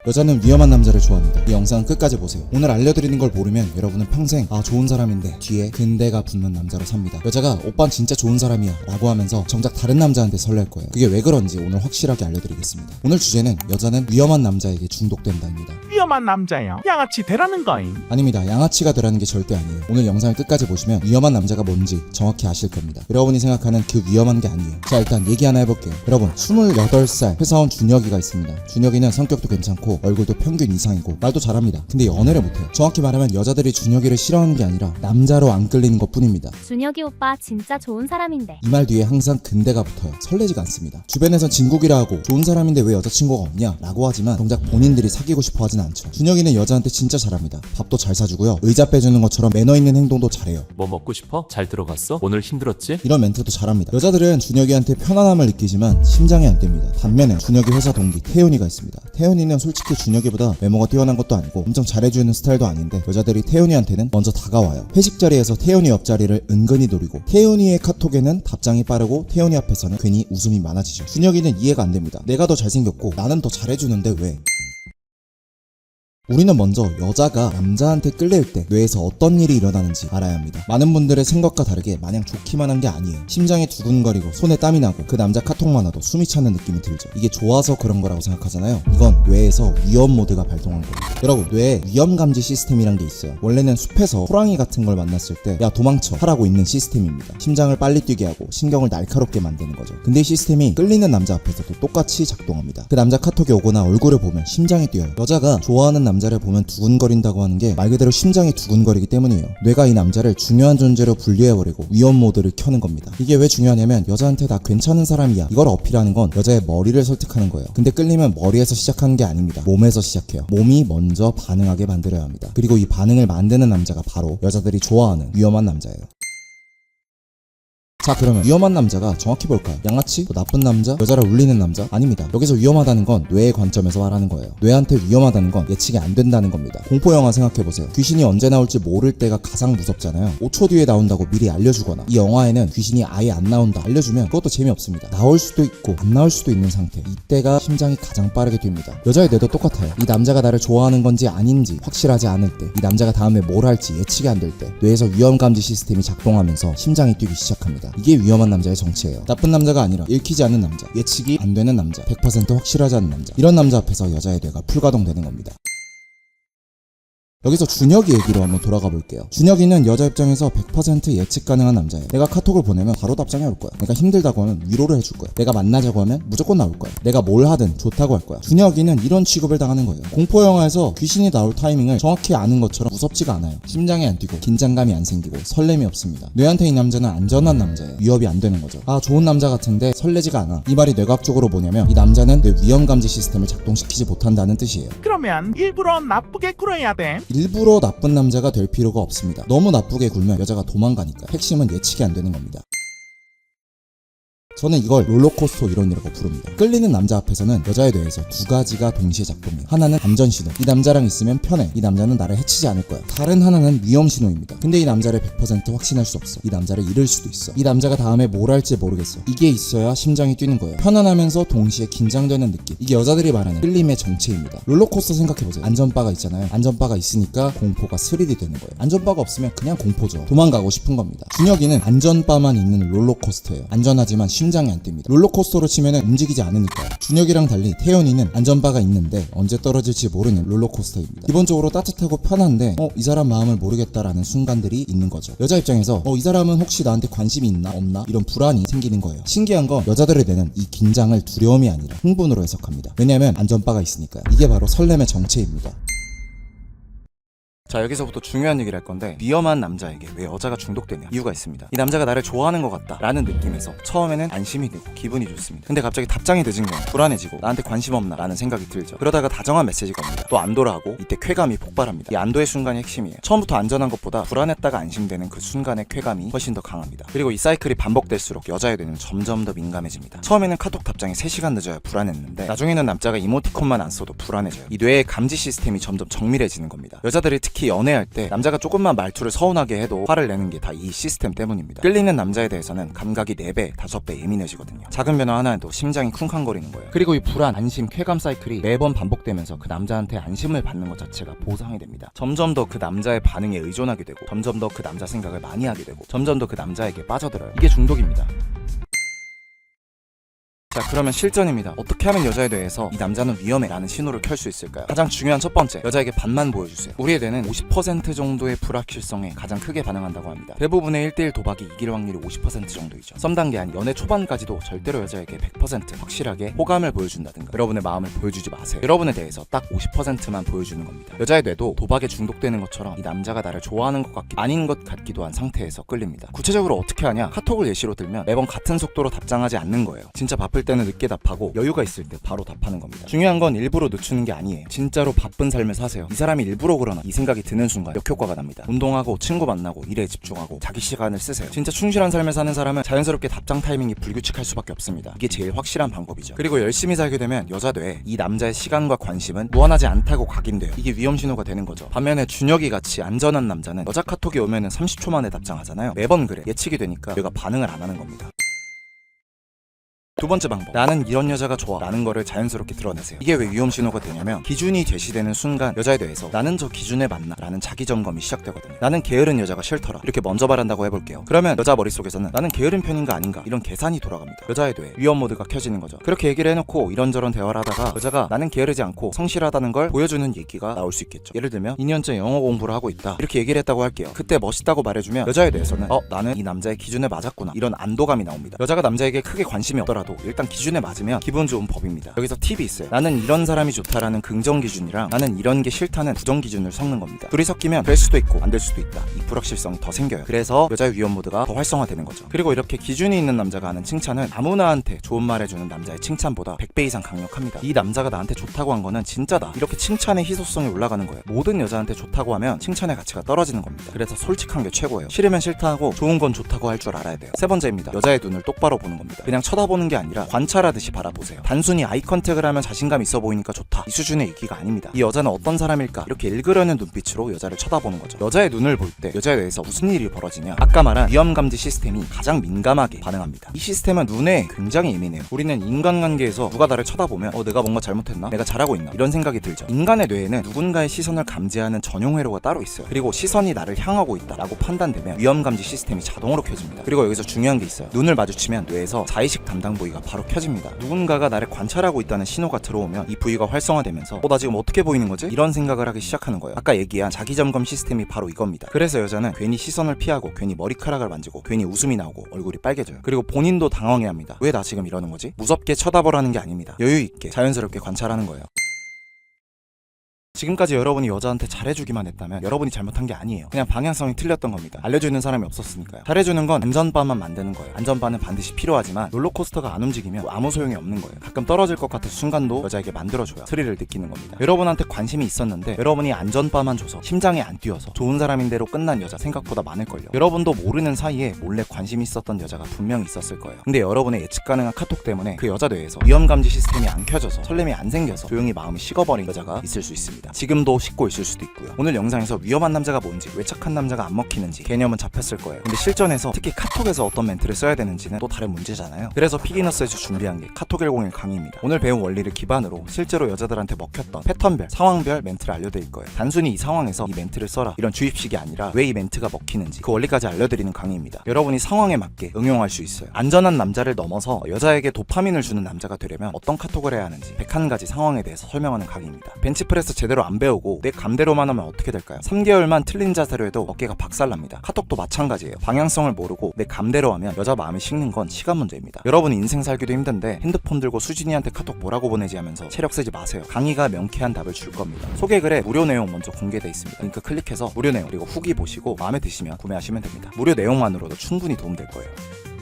여자는 위험한 남자를 좋아합니다. 이 영상 끝까지 보세요. 오늘 알려드리는 걸 모르면 여러분은 평생 좋은 사람인데 뒤에 근대가 붙는 남자로 삽니다. 여자가 오빤 진짜 좋은 사람이야 라고 하면서 정작 다른 남자한테 설렐 거예요. 그게 왜 그런지 오늘 확실하게 알려드리겠습니다. 오늘 주제는 여자는 위험한 남자에게 중독된다입니다. 위험한 남자야. 양아치 되라는 거임. 아닙니다. 양아치가 되라는 게 절대 아니에요. 오늘 영상을 끝까지 보시면 위험한 남자가 뭔지 정확히 아실 겁니다. 여러분이 생각하는 그 위험한 게 아니에요. 자, 일단 얘기 하나 해볼게요. 여러분, 28살 회사원 준혁이가 있습니다. 준혁이는 성격도 괜찮고 얼굴도 평균 이상이고 말도 잘합니다. 근데 연애를 못해요. 정확히 말하면 여자들이 준혁이를 싫어하는 게 아니라 남자로 안 끌리는 것 뿐입니다. 준혁이 오빠 진짜 좋은 사람인데. 이 말 뒤에 항상 근대가 붙어요. 설레지가 않습니다. 주변에선 진국이라 하고 좋은 사람인데 왜 여자친구가 없냐 라고 하지만 정작 본인들이 사귀고 싶어 하진 않죠. 준혁이는 여자한테 진짜 잘합니다. 밥도 잘 사주고요. 의자 빼주는 것처럼 매너 있는 행동도 잘해요. 뭐 먹고 싶어? 잘 들어갔어? 오늘 힘들었지? 이런 멘트도 잘합니다. 여자들은 준혁이한테 편안함을 느끼지만 심장이 안 뜁니다. 반면에 준혁이 회사 동기 태연이가 있습니다. 태연이는 솔직히 준혁이보다 외모가 뛰어난 것도 아니고 엄청 잘해주는 스타일도 아닌데 여자들이 태연이한테는 먼저 다가와요. 회식 자리에서 태연이 옆자리를 은근히 노리고 태연이의 카톡에는 답장이 빠르고 태연이 앞에서는 괜히 웃음이 많아지죠. 준혁이는 이해가 안 됩니다. 내가 더 잘생겼고 나는 더 잘해주는데 왜? 우리는 먼저 여자가 남자한테 끌릴 때 뇌에서 어떤 일이 일어나는지 알아야 합니다. 많은 분들의 생각과 다르게 마냥 좋기만 한 게 아니에요. 심장이 두근거리고 손에 땀이 나고 그 남자 카톡만 와도 숨이 차는 느낌이 들죠. 이게 좋아서 그런 거라고 생각하잖아요. 이건 뇌에서 위험 모드가 발동한 거예요. 여러분, 뇌에 위험 감지 시스템이란 게 있어요. 원래는 숲에서 호랑이 같은 걸 만났을 때 야 도망쳐 하라고 있는 시스템입니다. 심장을 빨리 뛰게 하고 신경을 날카롭게 만드는 거죠. 근데 이 시스템이 끌리는 남자 앞에서도 똑같이 작동합니다. 그 남자 카톡이 오거나 얼굴을 보면 심장이 뛰어요. 여자가 좋아하는 남자를 보면 두근거린다고 하는 게 말 그대로 심장이 두근거리기 때문이에요. 뇌가 이 남자를 중요한 존재로 분류해버리고 위험 모드를 켜는 겁니다. 이게 왜 중요하냐면 여자한테 나 괜찮은 사람이야 이걸 어필하는 건 여자의 머리를 설득하는 거예요. 근데 끌리면 머리에서 시작하는 게 아닙니다. 몸에서 시작해요. 몸이 먼저 반응하게 만들어야 합니다. 그리고 이 반응을 만드는 남자가 바로 여자들이 좋아하는 위험한 남자예요. 자, 그러면 위험한 남자가 정확히 뭘까요? 양아치? 뭐 나쁜 남자? 여자를 울리는 남자? 아닙니다. 여기서 위험하다는 건 뇌의 관점에서 말하는 거예요. 뇌한테 위험하다는 건 예측이 안 된다는 겁니다. 공포영화 생각해보세요. 귀신이 언제 나올지 모를 때가 가장 무섭잖아요. 5초 뒤에 나온다고 미리 알려주거나 이 영화에는 귀신이 아예 안 나온다 알려주면 그것도 재미없습니다. 나올 수도 있고 안 나올 수도 있는 상태. 이때가 심장이 가장 빠르게 뜁니다. 여자의 뇌도 똑같아요. 이 남자가 나를 좋아하는 건지 아닌지 확실하지 않을 때, 이 남자가 다음에 뭘 할지 예측이 안 될 때 뇌에서 위험감지 시스템이 작동하면서 심장이 뛰기 시작합니다. 이게 위험한 남자의 정체예요. 나쁜 남자가 아니라 읽히지 않는 남자, 예측이 안 되는 남자, 100% 확실하지 않은 남자. 이런 남자 앞에서 여자의 뇌가 풀가동되는 겁니다. 여기서 준혁이 얘기로 한번 돌아가 볼게요. 준혁이는 여자 입장에서 100% 예측 가능한 남자예요. 내가 카톡을 보내면 바로 답장이 올 거야. 내가 힘들다고 하면 위로를 해줄 거야. 내가 만나자고 하면 무조건 나올 거야. 내가 뭘 하든 좋다고 할 거야. 준혁이는 이런 취급을 당하는 거예요. 공포영화에서 귀신이 나올 타이밍을 정확히 아는 것처럼 무섭지가 않아요. 심장이 안 뛰고 긴장감이 안 생기고 설렘이 없습니다. 뇌한테 이 남자는 안전한 남자예요. 위협이 안 되는 거죠. 좋은 남자 같은데 설레지가 않아. 이 말이 뇌과학적으로 뭐냐면 이 남자는 뇌 위험감지 시스템을 작동시키지 못한다는 뜻이에요. 그러면 일부러 나쁘게 굴어야 돼. 일부러 나쁜 남자가 될 필요가 없습니다. 너무 나쁘게 굴면 여자가 도망가니까. 핵심은 예측이 안 되는 겁니다. 저는 이걸 롤러코스터 이론이라고 부릅니다. 끌리는 남자 앞에서는 여자의 뇌에서 두 가지가 동시에 작동해요. 하나는 안전신호. 이 남자랑 있으면 편해. 이 남자는 나를 해치지 않을 거야. 다른 하나는 위험신호입니다. 근데 이 남자를 100% 확신할 수 없어. 이 남자를 잃을 수도 있어. 이 남자가 다음에 뭘 할지 모르겠어. 이게 있어야 심장이 뛰는 거예요. 편안하면서 동시에 긴장되는 느낌. 이게 여자들이 말하는 끌림의 정체입니다. 롤러코스터 생각해보세요. 안전바가 있잖아요. 안전바가 있으니까 공포가 스릴이 되는 거예요. 안전바가 없으면 그냥 공포죠. 도망가고 싶은 겁니다. 준혁이는 안전바만 있는 롤러코스터예요. 안전하지만 심장이 안 뜁니다. 롤러코스터로 치면은 움직이지 않으니까요. 준혁이랑 달리 태연이는 안전바가 있는데 언제 떨어질지 모르는 롤러코스터입니다. 기본적으로 따뜻하고 편한데 이 사람 마음을 모르겠다라는 순간들이 있는 거죠. 여자 입장에서 이 사람은 혹시 나한테 관심이 있나 없나 이런 불안이 생기는 거예요. 신기한 건 여자들의 뇌는 이 긴장을 두려움이 아니라 흥분으로 해석합니다. 왜냐하면 안전바가 있으니까요. 이게 바로 설렘의 정체입니다. 자, 여기서부터 중요한 얘기를 할 건데 위험한 남자에게 왜 여자가 중독되냐 이유가 있습니다. 이 남자가 나를 좋아하는 것 같다 라는 느낌에서 처음에는 안심이 되고 기분이 좋습니다. 근데 갑자기 답장이 늦은 건 불안해지고 나한테 관심 없나 라는 생각이 들죠. 그러다가 다정한 메시지가 옵니다. 또 안도를 하고 이때 쾌감이 폭발합니다. 이 안도의 순간이 핵심이에요. 처음부터 안전한 것보다 불안했다가 안심되는 그 순간의 쾌감이 훨씬 더 강합니다. 그리고 이 사이클이 반복될수록 여자의 뇌는 점점 더 민감해집니다. 처음에는 카톡 답장이 3시간 늦어야 불안했는데 나중에는 남자가 이모티콘만 안 써도 불안해져요. 이 뇌의 감지 시스템이 점점 정밀해지는 겁니다. 여자들이 특히 특히 연애할 때 남자가 조금만 말투를 서운하게 해도 화를 내는 게 다 이 시스템 때문입니다. 끌리는 남자에 대해서는 감각이 4배, 5배 예민해지거든요. 작은 변화 하나에도 심장이 쿵쾅거리는 거예요. 그리고 이 불안, 안심, 쾌감 사이클이 매번 반복되면서 그 남자한테 안심을 받는 것 자체가 보상이 됩니다. 점점 더 그 남자의 반응에 의존하게 되고, 점점 더 그 남자 생각을 많이 하게 되고, 점점 더 그 남자에게 빠져들어요. 이게 중독입니다. 자, 그러면 실전입니다. 어떻게 하면 여자에 대해서 이 남자는 위험해 라는 신호를 켤 수 있을까요? 가장 중요한 첫 번째, 여자에게 반만 보여주세요. 우리의 뇌는 50% 정도의 불확실성에 가장 크게 반응한다고 합니다. 대부분의 1대1 도박이 이길 확률이 50% 정도이죠. 썸 단계 아닌 연애 초반까지도 절대로 여자에게 100% 확실하게 호감을 보여준다든가 여러분의 마음을 보여주지 마세요. 여러분에 대해서 딱 50%만 보여주는 겁니다. 여자의 뇌도 도박에 중독되는 것처럼 이 남자가 나를 좋아하는 것 같기도 아닌 것 같기도 한 상태에서 끌립니다. 구체적으로 어떻게 하냐? 카톡을 예시로 들면 매번 같은 속도로 답장하지 않는 거예요. 진짜 바쁠 때는 늦게 답하고 여유가 있을 때 바로 답하는 겁니다. 중요한 건 일부러 늦추는 게 아니에요. 진짜로 바쁜 삶을 사세요. 이 사람이 일부러 그러나 이 생각이 드는 순간 역효과가 납니다. 운동하고 친구 만나고 일에 집중하고 자기 시간을 쓰세요. 진짜 충실한 삶을 사는 사람은 자연스럽게 답장 타이밍이 불규칙할 수밖에 없습니다. 이게 제일 확실한 방법이죠. 그리고 열심히 살게 되면 여자 뇌에 이 남자의 시간과 관심은 무한하지 않다고 각인돼요. 이게 위험 신호가 되는 거죠. 반면에 준혁이 같이 안전한 남자는 여자 카톡이 오면은 30초 만에 답장하잖아요. 매번 그래. 예측이 되니까 얘가 반응을 안 하는 겁니다. 두 번째 방법, 나는 이런 여자가 좋아 라는 거를 자연스럽게 드러내세요. 이게 왜 위험 신호가 되냐면 기준이 제시되는 순간 여자에 대해서 나는 저 기준에 맞나? 라는 자기 점검이 시작되거든요. 나는 게으른 여자가 싫더라 이렇게 먼저 말한다고 해볼게요. 그러면 여자 머릿속에서는 나는 게으른 편인가 아닌가 이런 계산이 돌아갑니다. 여자에 대해 위험 모드가 켜지는 거죠. 그렇게 얘기를 해놓고 이런저런 대화를 하다가 여자가 나는 게으르지 않고 성실하다는 걸 보여주는 얘기가 나올 수 있겠죠. 예를 들면 2년째 영어 공부를 하고 있다 이렇게 얘기를 했다고 할게요. 그때 멋있다고 말해주면 여자에 대해서는 나는 이 남자의 기준에 맞았구나 이런 안도감이 나옵니다. 여자가 남자에게 크게 관심이 없더라도 일단 기준에 맞으면 기분 좋은 법입니다. 여기서 팁이 있어요. 나는 이런 사람이 좋다라는 긍정 기준이랑 나는 이런 게 싫다는 부정 기준을 섞는 겁니다. 둘이 섞이면 될 수도 있고 안 될 수도 있다. 이 불확실성이 더 생겨요. 그래서 여자의 위험 모드가 더 활성화되는 거죠. 그리고 이렇게 기준이 있는 남자가 하는 칭찬은 아무나한테 좋은 말 해주는 남자의 칭찬보다 100배 이상 강력합니다. 이 남자가 나한테 좋다고 한 거는 진짜다. 이렇게 칭찬의 희소성이 올라가는 거예요. 모든 여자한테 좋다고 하면 칭찬의 가치가 떨어지는 겁니다. 그래서 솔직한 게 최고예요. 싫으면 싫다 하고 좋은 건 좋다고 할 줄 알아야 돼요. 세 번째입니다. 여자의 눈을 똑바로 보는 겁니다. 그냥 쳐다보는 게 아니라 관찰하듯이 바라보세요. 단순히 아이 컨택을 하면 자신감 있어 보이니까 좋다 이 수준의 얘기가 아닙니다. 이 여자는 어떤 사람일까 이렇게 읽으려는 눈빛으로 여자를 쳐다보는 거죠. 여자의 눈을 볼 때 여자에 대해서 무슨 일이 벌어지냐, 아까 말한 위험감지 시스템이 가장 민감하게 반응합니다. 이 시스템은 눈에 굉장히 예민해요. 우리는 인간관계에서 누가 나를 쳐다보면 내가 뭔가 잘못했나? 내가 잘하고 있나? 이런 생각이 들죠. 인간의 뇌에는 누군가의 시선을 감지하는 전용 회로가 따로 있어요. 그리고 시선이 나를 향하고 있다 라고 판단되면 위험감지 시스템이 자동으로 켜집니다. 그리고 여기서 중요한 게 있어요. 눈을 마주치면 뇌에서 자의식 담당 부위가 바로 켜집니다. 누군가가 나를 관찰하고 있다는 신호가 들어오면 이 부위가 활성화되면서 나 지금 어떻게 보이는 거지? 이런 생각을 하기 시작하는 거예요. 아까 얘기한 자기점검 시스템이 바로 이겁니다. 그래서 여자는 괜히 시선을 피하고 괜히 머리카락을 만지고 괜히 웃음이 나오고 얼굴이 빨개져요. 그리고 본인도 당황해합니다. 왜 나 지금 이러는 거지? 무섭게 쳐다보라는 게 아닙니다. 여유있게 자연스럽게 관찰하는 거예요. 지금까지 여러분이 여자한테 잘해주기만 했다면 여러분이 잘못한 게 아니에요. 그냥 방향성이 틀렸던 겁니다. 알려주는 사람이 없었으니까요. 잘해주는 건 안전바만 만드는 거예요. 안전바는 반드시 필요하지만 롤러코스터가 안 움직이면 아무 소용이 없는 거예요. 가끔 떨어질 것 같은 순간도 여자에게 만들어줘야 스릴을 느끼는 겁니다. 여러분한테 관심이 있었는데 여러분이 안전바만 줘서 심장이 안 뛰어서 좋은 사람인대로 끝난 여자 생각보다 많을걸요. 여러분도 모르는 사이에 몰래 관심이 있었던 여자가 분명히 있었을 거예요. 근데 여러분의 예측 가능한 카톡 때문에 그 여자 뇌에서 위험감지 시스템이 안 켜져서 설렘이 안 생겨서 조용히 마음이 식어버린 여자가 있을 수 있습니다. 지금도 식고 있을 수도 있고요. 오늘 영상에서 위험한 남자가 뭔지, 왜 착한 남자가 안 먹히는지 개념은 잡혔을 거예요. 근데 실전에서 특히 카톡에서 어떤 멘트를 써야 되는지는 또 다른 문제잖아요. 그래서 피기너스에서 준비한 게 카톡 101 강의입니다. 오늘 배운 원리를 기반으로 실제로 여자들한테 먹혔던 패턴별, 상황별 멘트를 알려드릴 거예요. 단순히 이 상황에서 이 멘트를 써라 이런 주입식이 아니라 왜 이 멘트가 먹히는지 그 원리까지 알려드리는 강의입니다. 여러분이 상황에 맞게 응용할 수 있어요. 안전한 남자를 넘어서 여자에게 도파민을 주는 남자가 되려면 어떤 카톡을 해야 하는지 101가지 상황에 대해서 설명하는 강의입니다. 벤치프레스 제대로 안 배우고 내 감대로만 하면 어떻게 될까요? 3개월만 틀린 자세로 해도 어깨가 박살납니다. 카톡도 마찬가지예요. 방향성을 모르고 내 감대로 하면 여자 마음이 식는 건 시간 문제입니다. 여러분 인생 살기도 힘든데 핸드폰 들고 수진이한테 카톡 뭐라고 보내지 하면서 체력 쓰지 마세요. 강의가 명쾌한 답을 줄 겁니다. 소개글에 무료 내용 먼저 공개돼 있습니다. 링크 클릭해서 무료 내용 그리고 후기 보시고 마음에 드시면 구매하시면 됩니다. 무료 내용만으로도 충분히 도움될 거예요.